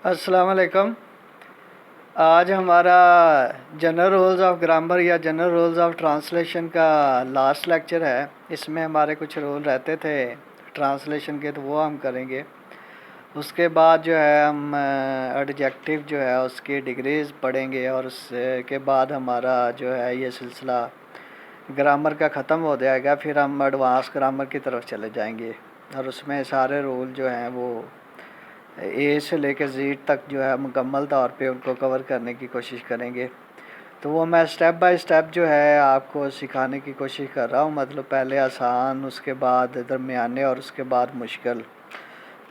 अस्सलाम वालेकुम। आज हमारा जनरल रूल्स ऑफ ग्रामर या जनरल रूल्स ऑफ ट्रांसलेशन का लास्ट लेक्चर है। इसमें हमारे कुछ रूल रहते थे ट्रांसलेशन के, तो वो हम करेंगे। उसके बाद जो है हम एडजेक्टिव जो है उसकी डिग्रीज़ पढ़ेंगे, और उसके बाद हमारा जो है ये सिलसिला ग्रामर का ख़त्म हो जाएगा। फिर हम एडवांस ग्रामर की तरफ चले जाएंगे, और उसमें सारे रूल जो हैं वो ए से लेकर ज़ेड तक जो है मुकम्मल तौर पे उनको कवर करने की कोशिश करेंगे। तो वो मैं स्टेप बाय स्टेप जो है आपको सिखाने की कोशिश कर रहा हूँ। मतलब पहले आसान, उसके बाद दरमियाने, और उसके बाद मुश्किल।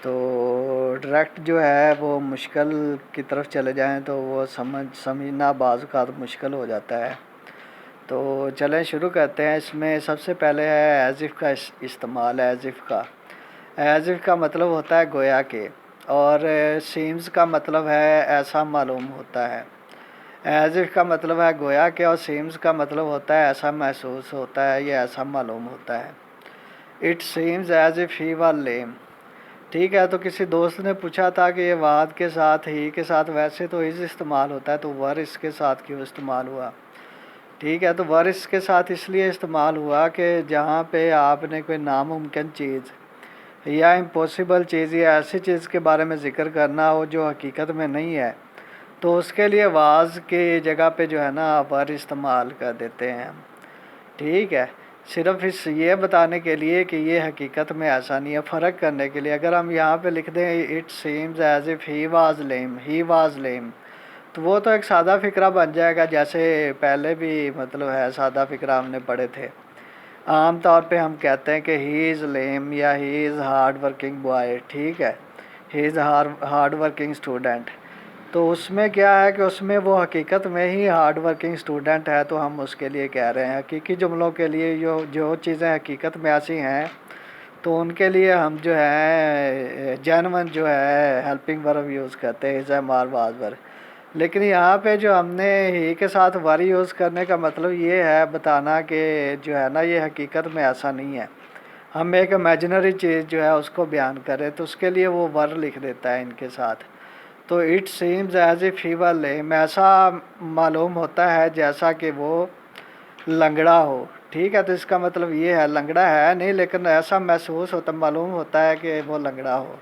तो डायरेक्ट जो है वो मुश्किल की तरफ चले जाएं तो वो समझना बाज़ का मुश्किल हो जाता है। तो चलें शुरू करते हैं। इसमें सबसे पहले है एज़ इफ़ का इस्तेमाल। एज़ इफ़ का मतलब होता है गोया के, और सीम्स का मतलब है ऐसा मालूम होता है। एज़ इफ़ का मतलब है गोया के, और सीम्स का मतलब होता है ऐसा महसूस होता है या ऐसा मालूम होता है। It seems as if he was lame. ठीक है, तो किसी दोस्त ने पूछा था कि ये वाद के साथ, ही के साथ वैसे तो इज़ इस्तेमाल होता है, तो वर इसके साथ क्यों इस्तेमाल हुआ। ठीक है, तो वर इसके साथ इसलिए इस्तेमाल हुआ कि जहाँ पे आपने कोई नामुमकिन चीज़ या इम्पॉसिबल चीज़ या ऐसी चीज़ के बारे में ज़िक्र करना हो जो हकीकत में नहीं है, तो उसके लिए वाज की जगह पे जो है ना वर इस्तेमाल कर देते हैं हम। ठीक है, सिर्फ इस ये बताने के लिए कि ये हकीकत में ऐसा नहीं है, फ़र्क करने के लिए। अगर हम यहाँ पे लिख दें it seems as if he was lame, तो वो तो एक सादा फ़िक्रा बन जाएगा, जैसे पहले भी मतलब है सादा फ़िक्रा हमने पढ़े थे। आम तौर पे हम कहते हैं कि ही इज़ लेम या he is hard working boy. ठीक है, he is hard working student. तो उसमें क्या है कि उसमें वो हकीकत में ही हार्ड वर्किंग स्टूडेंट है, तो हम उसके लिए कह रहे हैं। हकीकी जुमलों के लिए जो जो चीज़ें हकीकत में ऐसी हैं, तो उनके लिए हम जो है जेन्युइन जो है हेल्पिंग वर्ब यूज़ करते हैं, is am are was were. लेकिन यहाँ पे जो हमने ही के साथ वर यूज़ करने का मतलब ये है बताना कि जो है ना ये हकीकत में ऐसा नहीं है। हम एक इमेजिनरी चीज़ जो है उसको बयान करें, तो उसके लिए वो वर लिख देता है इनके साथ। तो it seems as if he was lame, ऐसा मालूम होता है जैसा कि वो लंगड़ा हो। ठीक है, तो इसका मतलब ये है, लंगड़ा है नहीं लेकिन ऐसा महसूस होता, मालूम होता है कि वो लंगड़ा हो।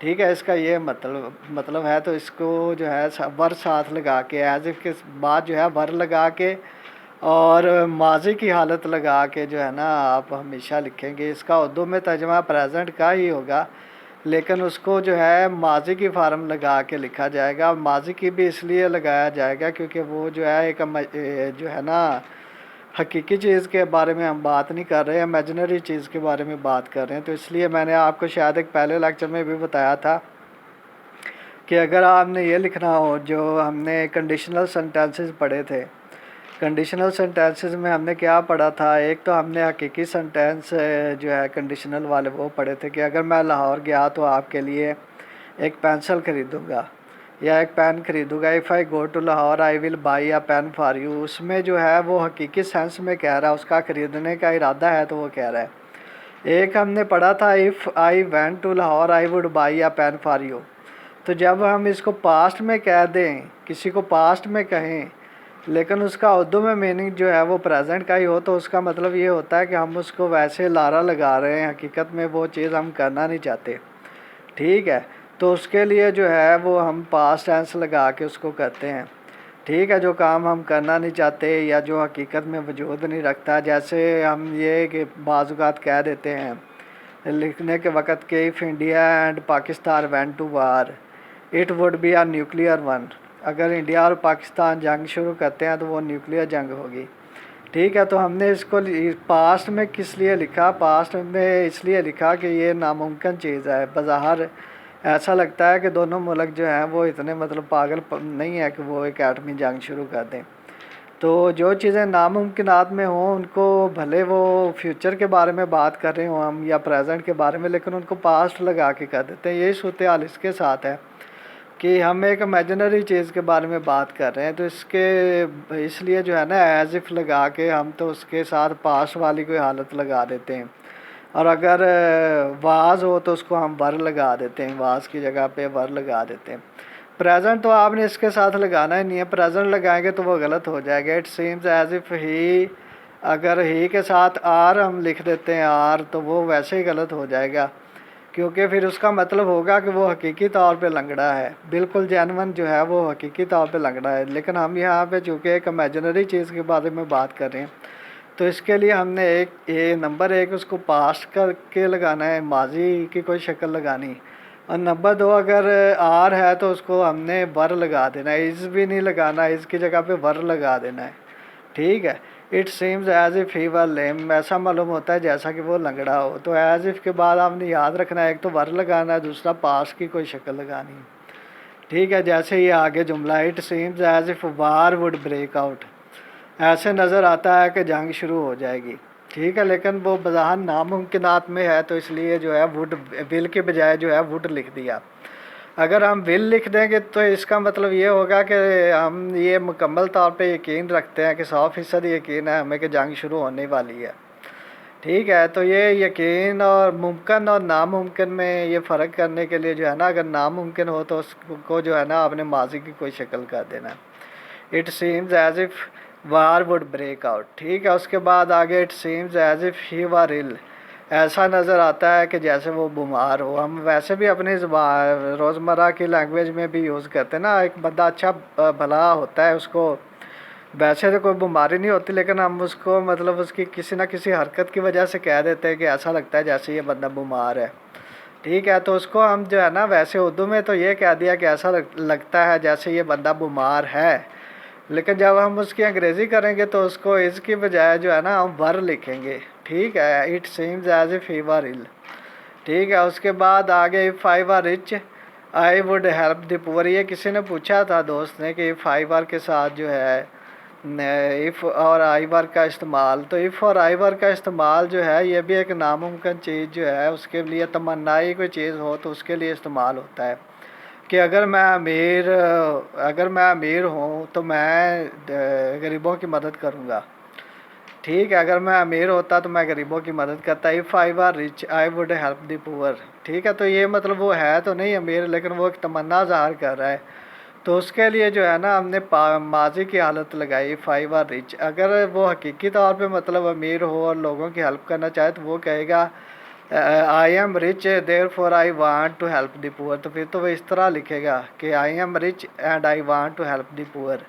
ठीक है, इसका ये मतलब है। तो इसको जो है वर साथ लगा के, एज़ इफ़ के बाद जो है वर लगा के और माज़ी की हालत लगा के जो है ना आप हमेशा लिखेंगे। इसका उर्दू में तर्जुमा प्रेजेंट का ही होगा, लेकिन उसको जो है माज़ी की फार्म लगा के लिखा जाएगा। माज़ी की भी इसलिए लगाया जाएगा क्योंकि वो जो है एक जो है ना हकीकी चीज़ के बारे में हम बात नहीं कर रहे हैं, इमेजिनरी चीज़ के बारे में बात कर रहे हैं। तो इसलिए मैंने आपको शायद एक पहले लेक्चर में भी बताया था कि अगर आपने ये लिखना हो, जो हमने कंडीशनल सेंटेंसेस पढ़े थे, कंडीशनल सेंटेंसेस में हमने क्या पढ़ा था। एक तो हमने हकीकी सेंटेंस जो है कंडीशनल वाले वो पढ़े थे कि अगर मैं लाहौर गया तो आपके लिए एक पेंसिल ख़रीदूँगा या एक पेन ख़रीदूँगा। If I go to Lahore I will buy a pen for you. उसमें जो है वो हकीकी सेंस में कह रहा है, उसका ख़रीदने का इरादा है, तो वो कह रहा है। एक हमने पढ़ा था if I went to Lahore I would buy a pen for you. तो जब हम इसको पास्ट में कह दें, किसी को पास्ट में कहें, लेकिन उसका उर्दू में मीनिंग जो है वो प्रेजेंट का ही हो, तो उसका मतलब ये होता है कि हम उसको वैसे लारा लगा रहे हैं, हकीकत में वो चीज़ हम करना नहीं चाहते। ठीक है, तो उसके लिए जो है वो हम पास्ट टेंस लगा के उसको करते हैं। ठीक है, जो काम हम करना नहीं चाहते या जो हकीकत में वजूद नहीं रखता, जैसे हम ये कि बाज़ औक़ात कह देते हैं लिखने के वक़्त कि if India and Pakistan went to war it would be a nuclear one. अगर इंडिया और पाकिस्तान जंग शुरू करते हैं तो वो न्यूक्लियर जंग होगी। ठीक है, तो हमने इसको पास्ट में किस लिए लिखा, पास्ट में इसलिए लिखा कि ये नामुमकिन चीज़ है। बज़ाहिर ऐसा लगता है कि दोनों मुल्क जो हैं वो इतने मतलब पागल नहीं है कि वो एक एटमी जंग शुरू कर दें। तो जो चीज़ें नामुमकिनात में हों उनको, भले वो फ्यूचर के बारे में बात कर रहे हों हम या प्रेजेंट के बारे में, लेकिन उनको पास्ट लगा के कर देते हैं। यही सूरत हाल इसके साथ है कि हम एक इमेजिनरी चीज़ के बारे में बात कर रहे हैं, तो इसके इसलिए जो है ना एज़ इफ़ लगा के हम तो उसके साथ पास्ट वाली कोई हालत लगा देते हैं। और अगर वाज हो तो उसको हम वर लगा देते हैं, वाज की जगह पे वर लगा देते हैं। प्रेजेंट तो आपने इसके साथ लगाना ही नहीं है, प्रेजेंट लगाएंगे तो वो गलत हो जाएगा। It seems as if he, अगर ही के साथ आर हम लिख देते हैं आर, तो वो वैसे ही गलत हो जाएगा, क्योंकि फिर उसका मतलब होगा कि वो हकीकी तौर पे लंगड़ा है, बिल्कुल जेन्युइन जो है वो हकीकी तौर पे लंगड़ा है। लेकिन हम यहाँ पे चूँकि एक इमेजिनरी चीज़ के बारे में बात कर रहे हैं, तो इसके लिए हमने एक ये नंबर एक उसको पास करके लगाना है, माजी की कोई शक्ल लगानी, और नंबर दो अगर आर है तो उसको हमने वर लगा देना है, इज़ भी नहीं लगाना, इसकी जगह पे वर लगा देना है। ठीक है। It seems as if he were lame, ऐसा मालूम होता है जैसा कि वो लंगड़ा हो। तो एज इफ़ के बाद आपने याद रखना है, एक तो वर लगाना है, दूसरा पास की कोई शक्ल लगानी है। ठीक है। जैसे ये आगे जुमला, it seems as if war would break out, ऐसे नज़र आता है कि जंग शुरू हो जाएगी। ठीक है। लेकिन वो बज़ाहिर नामुमकिनात में है, तो इसलिए जो है वुड, विल के बजाय जो है वुड लिख दिया। अगर हम विल लिख देंगे तो इसका मतलब ये होगा कि हम ये मुकम्मल तौर पे यकीन रखते हैं कि 100% यकीन है हमें कि जंग शुरू होने वाली है। ठीक है। तो ये यकीन और मुमकिन और नामुमकिन में ये फ़र्क करने के लिए जो है ना, अगर नामुमकिन हो तो उसको जो है ना आपने माजी की कोई शक्ल कर देना है। It seems as if war would break out. ठीक है। उसके बाद आगे, it seems as if he were ill, ऐसा नज़र आता है कि जैसे वो बीमार हो। हम वैसे भी अपनी रोज़मर्रा की लैंग्वेज में भी यूज़ करते हैं ना, एक बंदा अच्छा भला होता है, उसको वैसे तो कोई बीमारी नहीं होती, लेकिन हम उसको मतलब उसकी किसी न किसी हरकत की वजह से कह देते हैं कि ऐसा लगता है जैसे ये बंदा बीमार है। ठीक है। तो उसको हम जो है ना, वैसे उर्दू में तो ये कह दिया कि ऐसा लगता है जैसे ये बंदा बीमार है, लेकिन जब हम उसकी अंग्रेज़ी करेंगे तो उसको इसकी बजाय जो है ना हम वर लिखेंगे। ठीक है। It seems as if he were ill. ठीक है। उसके बाद आगे, if I were rich I would help the poor. ये किसी ने पूछा था दोस्त ने कि इफ़ आई वर के साथ जो है इफ़ और आई वर का इस्तेमाल, तो इफ़ और आई वर का इस्तेमाल जो है ये भी एक नामुमकिन चीज़ जो है उसके लिए, तमन्नाई कोई चीज़ हो तो उसके लिए इस्तेमाल होता है कि अगर मैं अमीर हूँ तो मैं गरीबों की मदद करूँगा। ठीक है। अगर मैं अमीर होता तो मैं गरीबों की मदद करता। If I were rich I would help the poor. ठीक है। तो ये मतलब वो है तो नहीं अमीर, लेकिन वो एक तमन्ना ज़ाहिर कर रहा है, तो उसके लिए जो है ना हमने माजी की हालत लगाई, इफ़ आई वर रिच। अगर वो हकीकी तौर पे मतलब अमीर हो और लोगों की हेल्प करना चाहे तो वो कहेगा I am rich therefore I want to help the poor. तो फिर तो वो इस तरह लिखेगा कि I am rich and I want to help the poor.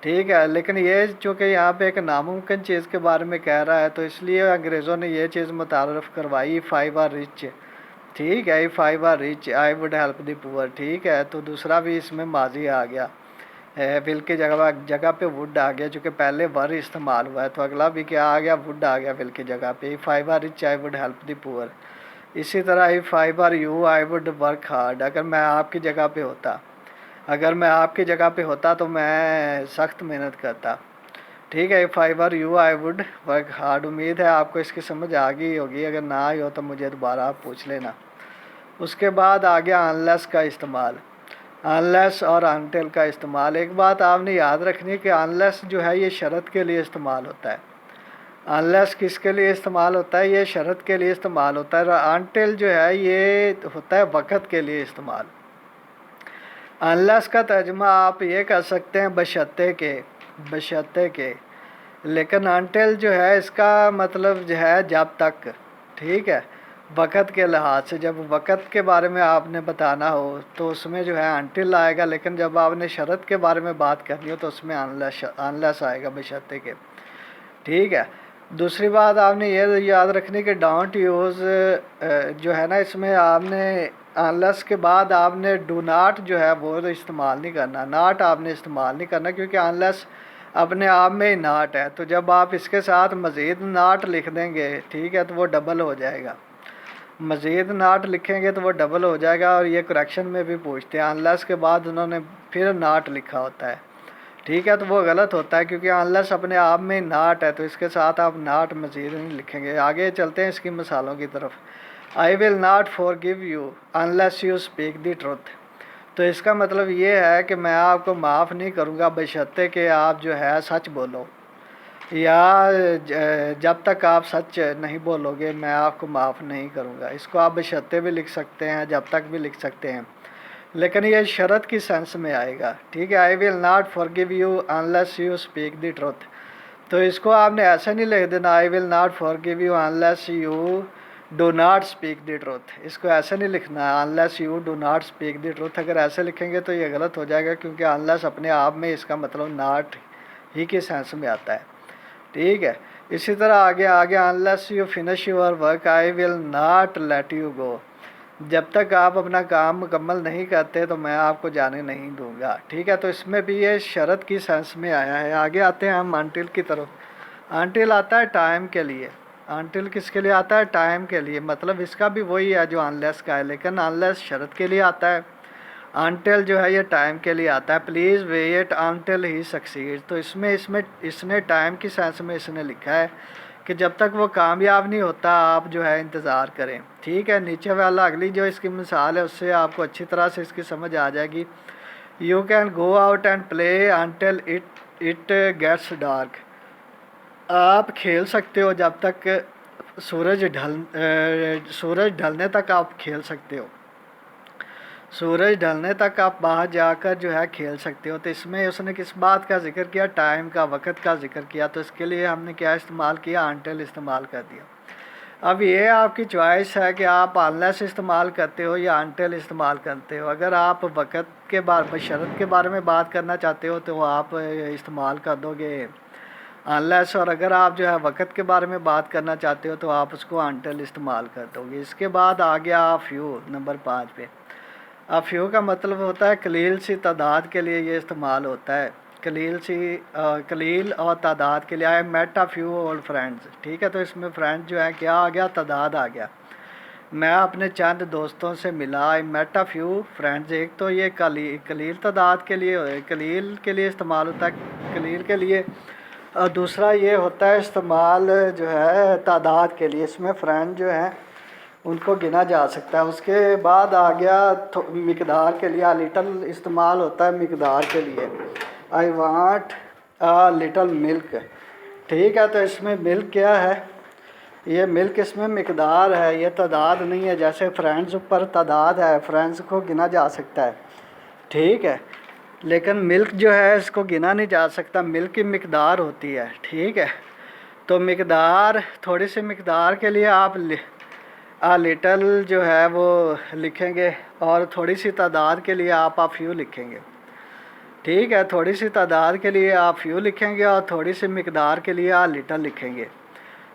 ठीक है। लेकिन ये चूँकि यहाँ पे एक नामुमकिन चीज़ के बारे में कह रहा है, तो इसलिए अंग्रेज़ों ने ये चीज़ मुतारफ़ करवाई, इफ़ आई वर रिच। ठीक है। If I were rich I would help the poor. ठीक है। तो दूसरा भी इसमें माजी आ गया, विल की जगह पे वुड आ गया, चूँकि पहले वर इस्तेमाल हुआ है, तो अगला भी क्या आ गया, वुड आ गया विल की जगह पे। If I were rich I would help the poor. इसी तरह if I were you I would work hard. अगर मैं आपकी जगह पे होता तो मैं सख्त मेहनत करता। ठीक है। If I were you I would work hard. उम्मीद है आपको इसकी समझ आ गई होगी, अगर ना आई हो तो मुझे दोबारा आप पूछ लेना। उसके बाद आ गया अनलेस का इस्तेमाल, अनलेस और अनटिल का इस्तेमाल। एक बात आपने याद रखनी कि अनलेस जो है ये शर्त के लिए इस्तेमाल होता है। अनलेस किसके लिए इस्तेमाल होता है, ये शर्त के लिए इस्तेमाल होता है। और अनटिल जो है ये होता है वक़्त के लिए इस्तेमाल। अनलेस का तर्जुमा आप ये कर सकते हैं बशर्ते के, लेकिन अनटिल जो है इसका मतलब जो है जब तक। ठीक है। वक़्त के लिहाज से जब वक़्त के बारे में आपने बताना हो तो उसमें जो है अनटिल आएगा, लेकिन जब आपने शर्त के बारे में बात करनी हो तो उसमें अनलेस आएगा बशर्ते के। ठीक है। दूसरी बात आपने ये याद रखनी कि डोंट यूज़ जो है ना, इसमें आपने अनलेस के बाद आपने डू नॉट जो है वो इस्तेमाल नहीं करना, नॉट आपने इस्तेमाल नहीं करना, क्योंकि अनलेस अपने आप में ही नॉट है। तो जब आप इसके साथ मज़ीद नॉट लिख देंगे, ठीक है, तो वो डबल हो जाएगा। मज़ीद नॉट लिखेंगे तो वो डबल हो जाएगा। और ये करेक्शन में भी पूछते हैं, अनलेस के बाद उन्होंने फिर नॉट लिखा होता है। ठीक है। तो वो गलत होता है, क्योंकि अनलेस अपने आप में नॉट है, तो इसके साथ आप नॉट मज़ीद नहीं लिखेंगे। आगे चलते हैं इसकी मिसालों की तरफ। I will not forgive you unless you speak the truth. तो इसका मतलब ये है कि मैं आपको माफ़ नहीं करूँगा बशर्ते कि आप जो है सच बोलो, या जब तक आप सच नहीं बोलोगे मैं आपको माफ़ नहीं करूँगा। इसको आप बशर्ते भी लिख सकते हैं, जब तक भी लिख सकते हैं। लेकिन ये शर्त की सेंस में आएगा, ठीक है। I will not forgive you unless you speak the truth. तो इसको आपने ऐसा नहीं लिख देना I will not forgive you unless you do not speak the truth. इसको ऐसा नहीं लिखना unless you do not speak the truth. अगर ऐसे लिखेंगे तो ये गलत हो जाएगा, क्योंकि अनलेस अपने आप में इसका मतलब नॉट ही के सेंस में आता है, ठीक है। इसी तरह आगे आगे unless you finish your work I will not let you go. जब तक आप अपना काम मुकम्मल नहीं करते तो मैं आपको जाने नहीं दूंगा, ठीक है। तो इसमें भी ये शर्त की सेंस में आया है। आगे आते हैं हम अनटिल की तरफ। अनटिल आता है टाइम के लिए। अनटिल किसके लिए आता है? टाइम के लिए। मतलब इसका भी वही है जो अनलेस का है, लेकिन अनलेस शर्त के लिए आता है, अनटिल जो है ये टाइम के लिए आता है। Please wait until he succeed. तो इसमें इसमें इसने टाइम की सेंस में इसने लिखा है कि जब तक वो कामयाब नहीं होता आप जो है इंतज़ार करें, ठीक है। नीचे वाला अगली जो इसकी मिसाल है उससे आपको अच्छी तरह से इसकी समझ आ जाएगी। You can go out and play until it gets dark. आप खेल सकते हो जब तक सूरज ढलने तक आप खेल सकते हो। सूरज ढलने तक आप बाहर जाकर जो है खेल सकते हो। तो इसमें उसने किस बात का जिक्र किया? टाइम का, वक़्त का जिक्र किया। तो इसके लिए हमने क्या इस्तेमाल किया? अनटिल इस्तेमाल कर दिया। अब ये आपकी चॉइस है कि आप अनलेस इस्तेमाल करते हो या अनटिल इस्तेमाल करते हो। अगर आप वक़्त के बारे में, शर्त के बारे में बात करना चाहते हो तो आप इस्तेमाल कर दोगे अनलेस, और अगर आप जो है वक़्त के बारे में बात करना चाहते हो तो आप उसको अनटिल इस्तेमाल कर दोगे। इसके बाद आ गया फ्यू, नंबर 5 पे। अब फ्यू का मतलब होता है कलील सी तादाद के लिए ये इस्तेमाल होता है। कलील और तादाद के लिए। I met a few old friends, ठीक है। तो इसमें फ्रेंड जो है क्या आ गया? तादाद आ गया। मैं अपने चंद दोस्तों से मिला। I met a few friends. एक तो ये कलील तादाद के लिए, कलील के लिए इस्तेमाल होता है, कलील के लिए। और दूसरा ये होता है इस्तेमाल जो है तादाद के लिए। इसमें फ्रेंड जो है उनको गिना जा सकता है। उसके बाद आ गया मिकदार के लिए। आ लिटल इस्तेमाल होता है मिकदार के लिए। I want a little milk, ठीक है। तो इसमें मिल्क क्या है? ये मिल्क इसमें मिकदार है, ये तादाद नहीं है। जैसे फ्रेंड्स ऊपर तादाद है, फ्रेंड्स को गिना जा सकता है, ठीक है। लेकिन मिल्क जो है इसको गिना नहीं जा सकता, मिल्क की मिकदार होती है, ठीक है। तो मिकदार, थोड़ी सी मिकदार के लिए आप लिटल जो है वो लिखेंगे, और थोड़ी सी तादाद के लिए आप फ्यू लिखेंगे, ठीक है। थोड़ी सी तादाद के लिए आप फ्यू लिखेंगे और थोड़ी सी मिकदार के लिए आप लिटल लिखेंगे।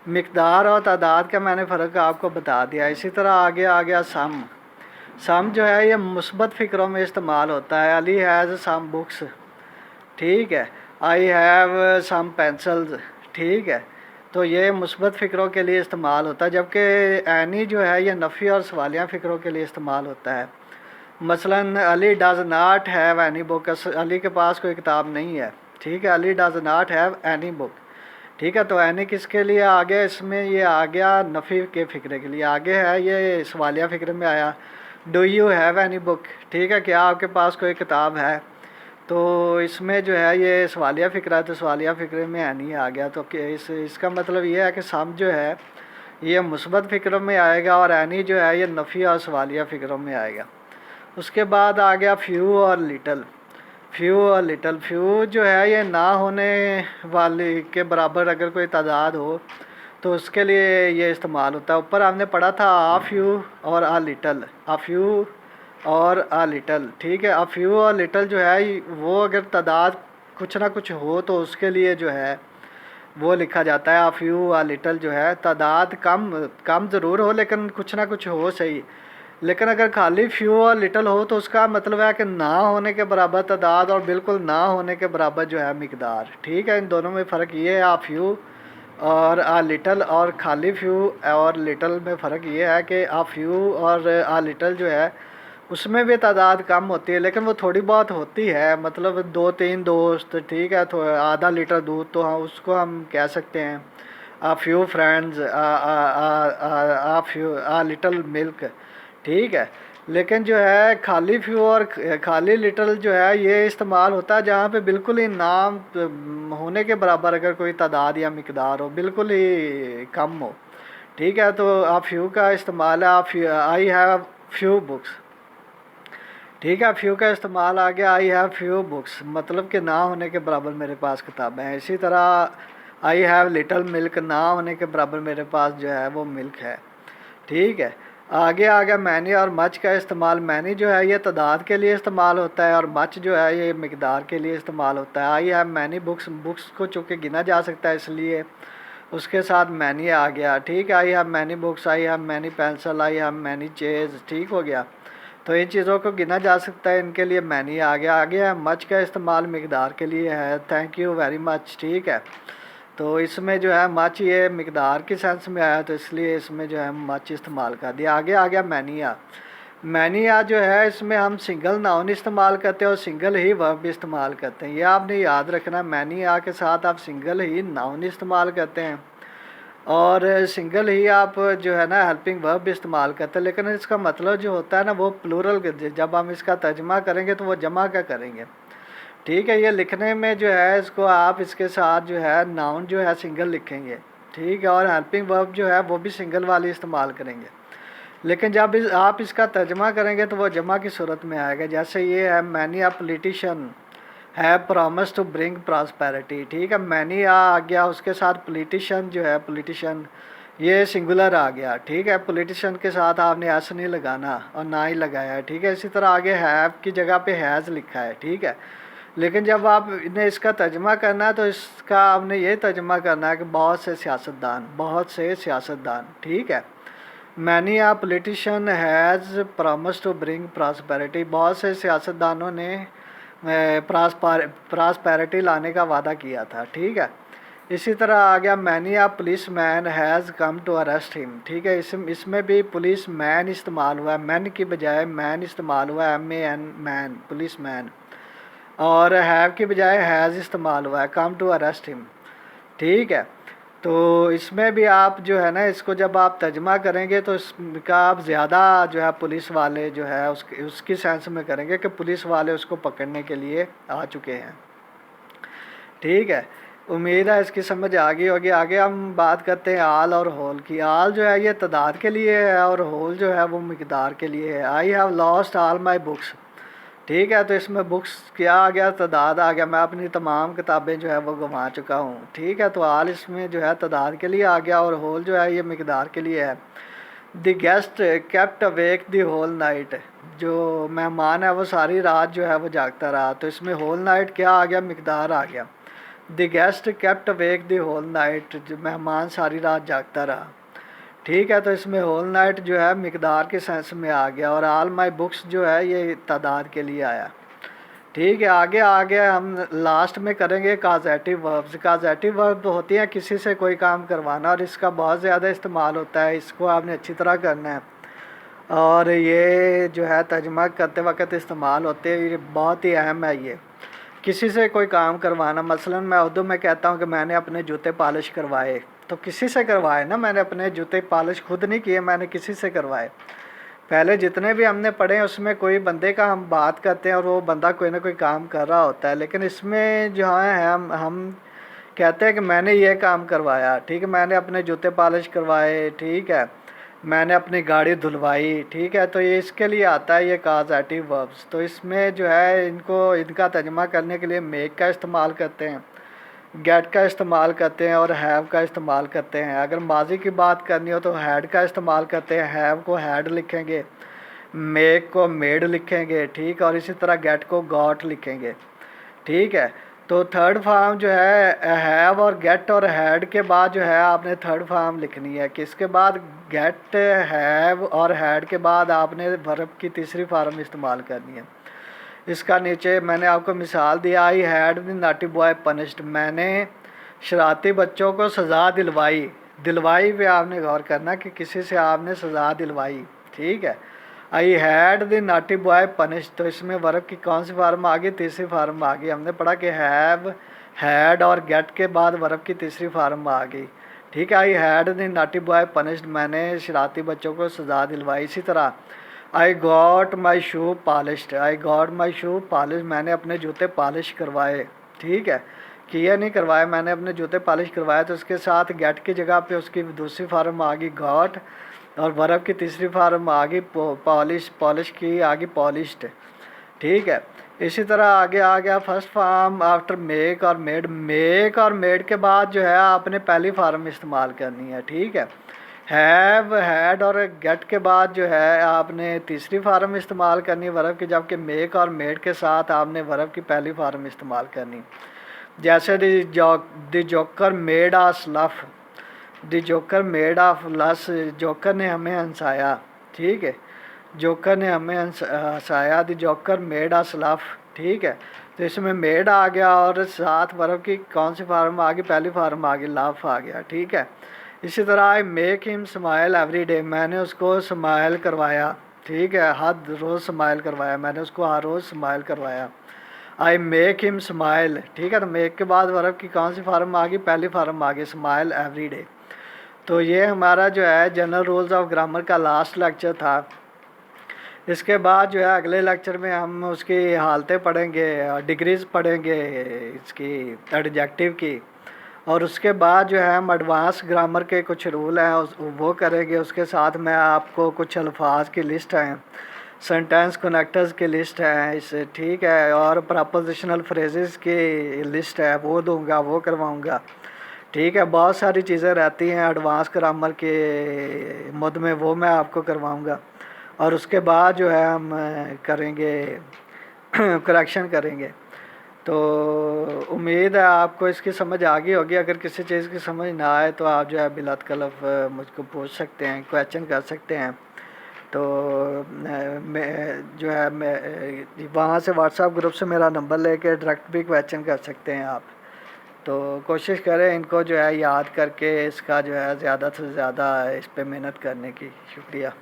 मिकदार और तादाद का मैंने फ़र्क आपको बता दिया। इसी तरह आगे आ गया सम। सम जो है ये मुस्बत फ़िक्रों में इस्तेमाल होता है। अली हैज़ सम बुक्स, ठीक है। आई हैव सम पेंसिल्स, ठीक है। तो ये मुस्बत फ़िक्रों के लिए इस्तेमाल होता है, जबकि एनी जो है ये नफ़ी और सवालिया फ़िक्रों के लिए इस्तेमाल होता है। मसलन Ali does not have any book. Ali के पास कोई किताब नहीं है, ठीक है। Ali does not have any book, ठीक है। तो एनी किसके लिए आ गया? इसमें ये आ गया नफ़ी के फ़िक्रे के लिए। आगे है ये सवालिया फ़िक्रे में आया। Do you have any book, ठीक है। क्या आपके पास कोई किताब है? तो इसमें जो है ये सवालिया फ़िक्रा है, तो सवालिया फ़िक्रे में एनी आ गया। तो इसका मतलब ये है कि सम जो है ये मुस्बत फ़िक्रों में आएगा और एनी जो है ये नफ़ी और सवालिया फ़िक्रों में आएगा। उसके बाद आ गया फ्यू और लिटल। फ्यू और लिटल, फ्यू जो है ये ना होने वाले के बराबर अगर कोई तादाद हो तो उसके लिए ये इस्तेमाल होता है। ऊपर हमने पढ़ा था आ फ्यू और आ लिटल, आ फ्यू और आ लिटल, ठीक है। आ फ्यू और लिटल जो है वो अगर तादाद कुछ ना कुछ हो तो उसके लिए जो है वो लिखा जाता है। आ फ्यू आ लिटल जो है तादाद कम कम ज़रूर हो लेकिन कुछ ना कुछ हो सही। लेकिन अगर खाली फ्यू और लिटल हो तो उसका मतलब है कि ना होने के बराबर तादाद और बिल्कुल ना होने के बराबर जो है मिकदार, ठीक है। इन दोनों में फ़र्क ये है आ फ्यू और आ लिटल और खाली फ्यू और लिटल में फ़र्क ये है कि आ फ्यू और आ लिटल जो है उसमें भी तादाद कम होती है लेकिन वो थोड़ी बहुत होती है। मतलब 2-3 दोस्त, ठीक है। तो आधा लीटर दूध तो हाँ उसको हम कह सकते हैं आ few friends, uh few a little milk, ठीक है। लेकिन जो है खाली फ्यू और खाली लिटल जो है ये इस्तेमाल होता है जहाँ पे बिल्कुल ही नाम होने के बराबर अगर कोई तादाद या मिकदार हो, बिल्कुल ही कम हो, ठीक है। तो आप फ्यू का इस्तेमाल है। आप आई हैव फ्यू बुक्स, ठीक है। फ्यू का इस्तेमाल आ गया, आई हैव फ्यू बुक्स, मतलब कि ना होने के बराबर मेरे पास किताबें हैं। इसी तरह आई हैव लिटिल मिल्क, ना होने के बराबर मेरे पास जो है वो मिल्क है। ठीक है। आगे आ गया मैनी और मच का इस्तेमाल। मैनी जो है ये तादाद के लिए इस्तेमाल होता है और मच जो है ये मिकदार के लिए इस्तेमाल होता है। I have many books, books को चूँकि गिना जा सकता है इसलिए उसके साथ मैनी आ गया। ठीक है। I have many books, I have many pencil, I have many chairs. ठीक हो गया। तो इन चीज़ों को गिना जा सकता है, इनके लिए मैनी आ गया। आगे है मच का इस्तेमाल मिकदार के लिए है, थैंक यू वेरी मच। ठीक है। तो इसमें जो है मच ये मिकदार की सेंस में आया, तो इसलिए इसमें जो है मच इस्तेमाल कर दिया। आगे आ गया मैनिया। मैनिया जो है इसमें हम सिंगल नाउन इस्तेमाल करते हैं और सिंगल ही वर्ब इस्तेमाल करते हैं। ये आपने याद रखना, मैनिया के साथ आप सिंगल ही नाउन इस्तेमाल करते हैं और सिंगल ही आप जो है ना हेल्पिंग वर्ब भी इस्तेमाल करते हैं, लेकिन इसका मतलब जो होता है ना वो प्लूरल, जब हम इसका तर्जमा करेंगे तो वो जमा का करेंगे। ठीक है। ये लिखने में जो है इसको आप इसके साथ जो है नाउन जो है सिंगल लिखेंगे। ठीक है। और हेल्पिंग वर्ब जो है वो भी सिंगल वाली इस्तेमाल करेंगे, लेकिन जब आप इसका तर्जमा करेंगे तो वो जमा की सूरत में आएगा। जैसे ये है मैनी अ पॉलिटिशियन है प्रॉमिस टू ब्रिंग प्रॉस्पेरिटी। ठीक है। मैनी आ गया, उसके साथ पॉलिटिशियन जो है, पॉलिटिशियन ये सिंगुलर आ गया। ठीक है। पॉलिटिशियन के साथ आपने एस नहीं लगाना और ना ही लगाया है। ठीक है। इसी तरह आगे हैव की जगह पे हैज़ लिखा है। ठीक है। लेकिन जब आप इन्हें इसका तर्जमा करना है तो इसका आपने ये तर्जमा करना है कि बहुत से सियासतदान, बहुत से सियासतदान। ठीक है। Many a politician has promise to bring prosperity, बहुत से सियासतदानों ने प्रॉस्पेरिटी लाने का वादा किया था। ठीक है। इसी तरह आ गया many a policeman has come to arrest him. ठीक है। इसमें भी पुलिस मैन इस्तेमाल हुआ है, मैन की बजाय मैन इस्तेमाल हुआ है, MAN मैन, पुलिस मैन। और हैव की बजाय हैज़ इस्तेमाल हुआ है, कम टू अरेस्ट हिम। ठीक है। तो इसमें भी आप जो है ना इसको जब आप तर्जमा करेंगे तो इसका आप ज़्यादा जो है पुलिस वाले जो है उसकी सेंस में करेंगे कि पुलिस वाले उसको पकड़ने के लिए आ चुके हैं। ठीक है। उम्मीद है इसकी समझ आ गई होगी। आगे हम बात करते हैं आल और होल की। आल जो है ये तादाद के लिए है और होल जो है वो मिकदार के लिए है। I have lost all my books. ठीक है। तो इसमें बुक्स क्या आ गया, तादाद आ गया, मैं अपनी तमाम किताबें जो है वो गंवा चुका हूँ। ठीक है। तो आल इसमें जो है तादाद के लिए आ गया और होल जो है ये मिकदार के लिए है। The guest kept awake the whole night, जो मेहमान है वो सारी रात जो है वो जागता रहा। तो इसमें होल नाइट क्या आ गया, मिकदार आ गया। The guest kept awake the whole night, जो मेहमान सारी रात जागता रहा। ठीक है। तो इसमें होल नाइट जो है मिकदार के सेंस में आ गया और आल माई बुक्स जो है ये तादाद के लिए आया। ठीक है। आगे हम लास्ट में करेंगे काजेटिव वर्ब्स। काजेटिव वर्ब होती हैं किसी से कोई काम करवाना और इसका बहुत ज़्यादा इस्तेमाल होता है, इसको आपने अच्छी तरह करना है और ये जो है तर्जमा करते वक्त इस्तेमाल होते हैं, ये बहुत ही अहम है। ये किसी से कोई काम करवाना, मसलन मैं उर्दू में कहता हूँ कि मैंने अपने जूते पॉलिश करवाए, तो किसी से करवाए ना, मैंने अपने जूते पॉलिश खुद नहीं किए, मैंने किसी से करवाए। पहले जितने भी हमने पढ़े हैं उसमें कोई बंदे का हम बात करते हैं और वो बंदा कोई ना कोई काम कर रहा होता है, लेकिन इसमें जो है हम कहते हैं कि मैंने ये काम करवाया। ठीक है। मैंने अपने जूते पॉलिश करवाए। ठीक है। मैंने अपनी गाड़ी धुलवाई। ठीक है। तो ये इसके लिए आता है ये काजेटिव वर्ब्स। तो इसमें जो है इनका तर्जमा करने के लिए मेक का इस्तेमाल करते हैं, गेट का इस्तेमाल करते हैं और हैव का इस्तेमाल करते हैं। अगर माजी की बात करनी हो तो हैड का इस्तेमाल करते हैं, हैव को हैड लिखेंगे, मेक को मेड लिखेंगे। ठीक है। और इसी तरह गेट को गॉट लिखेंगे। ठीक है। तो थर्ड फॉर्म जो है हैव और गेट और हैड के बाद जो है आपने थर्ड फॉर्म लिखनी है, कि इसके बाद गेट, हैव और हैड के बाद आपने वर्ब की तीसरी फॉर्म इस्तेमाल करनी है। इसका नीचे मैंने आपको मिसाल दिया, I had the naughty boy punished, मैंने शरारती बच्चों को सज़ा दिलवाई। दिलवाई पे आपने गौर करना कि किसी से आपने सज़ा दिलवाई। ठीक है। I had the naughty boy punished, तो इसमें वर्ब की कौन सी फार्म आ गई, तीसरी फार्म आ गई। हमने पढ़ा कि हैव, हैड और गेट के बाद वर्ब की तीसरी फार्म आ गई। ठीक है। I had the naughty boy punished, मैंने शरारती बच्चों को सज़ा दिलवाई। इसी तरह I got my shoe polished, I got my shoe polish, मैंने अपने जूते पॉलिश करवाए। ठीक है। किया नहीं करवाए, मैंने अपने जूते पॉलिश करवाए। तो उसके साथ गेट की जगह पे उसकी दूसरी फार्म आ गई गॉट और वर्ब की तीसरी फार्म आ गई पॉलिश, पॉलिश की आ गई पॉलिश्ड। ठीक है। इसी तरह आगे आ गया फर्स्ट फॉर्म आफ्टर मेक और मेड। मेक और मेड के बाद जो है आपने पहली फॉर्म इस्तेमाल करनी है, ठीक है। हैव, हैड और गेट के बाद जो है आपने तीसरी फार्म इस्तेमाल करनी वर्ब की, जबकि मेक और मेड के साथ आपने वर्ब की पहली फार्म इस्तेमाल करनी। जैसे the joker made us laugh, the joker made of laugh, joker ने हमें हंसाया, ठीक है। जोकर ने हमें हंसाया, the joker made us laugh, ठीक है। तो इसमें मेड आ गया और साथ वर्ब की कौन सी फार्म आ गई, पहली फार्म आ गई, लाफ आ गया, ठीक है। इसी तरह I make him smile every day, मैंने उसको स्माइल करवाया, ठीक है। हर रोज़ स्माइल करवाया, मैंने उसको हर रोज़ स्माइल करवाया। आई मेक हिम स्माइल, ठीक है। तो मेक के बाद वर्ब की कौन सी फार्म आ गई, पहली फार्म आ गई, स्माइल एवरी डे। तो ये हमारा जो है जनरल रूल्स ऑफ ग्रामर का लास्ट लेक्चर था। इसके बाद जो है अगले लेक्चर में हम उसकी हालतें पढ़ेंगे, डिग्रीज पढ़ेंगे इसकी एडजेक्टिव की, और उसके बाद जो है हम एडवांस ग्रामर के कुछ रूल हैं वो करेंगे। उसके साथ मैं आपको कुछ अल्फाज की लिस्ट हैं, सेंटेंस कनेक्टर्स की लिस्ट है इससे, ठीक है, और प्रपोजिशनल फ्रेजेस की लिस्ट है वो दूंगा, वो करवाऊंगा, ठीक है। बहुत सारी चीज़ें रहती हैं एडवांस ग्रामर के मुद्द में, वो मैं आपको करवाऊंगा। और उसके बाद जो है हम करेंगे करेक्शन करेंगे। तो उम्मीद है आपको इसकी समझ आ गई होगी। अगर किसी चीज़ की समझ ना आए तो आप जो है बिलातकल्लफ मुझको पूछ सकते हैं, क्वेश्चन कर सकते हैं। तो मैं जो है मैं वहाँ से व्हाट्सएप ग्रुप से मेरा नंबर लेके डायरेक्ट भी क्वेश्चन कर सकते हैं आप। तो कोशिश करें इनको जो है याद करके इसका जो है ज़्यादा से ज़्यादा इस पे मेहनत करने की। शुक्रिया।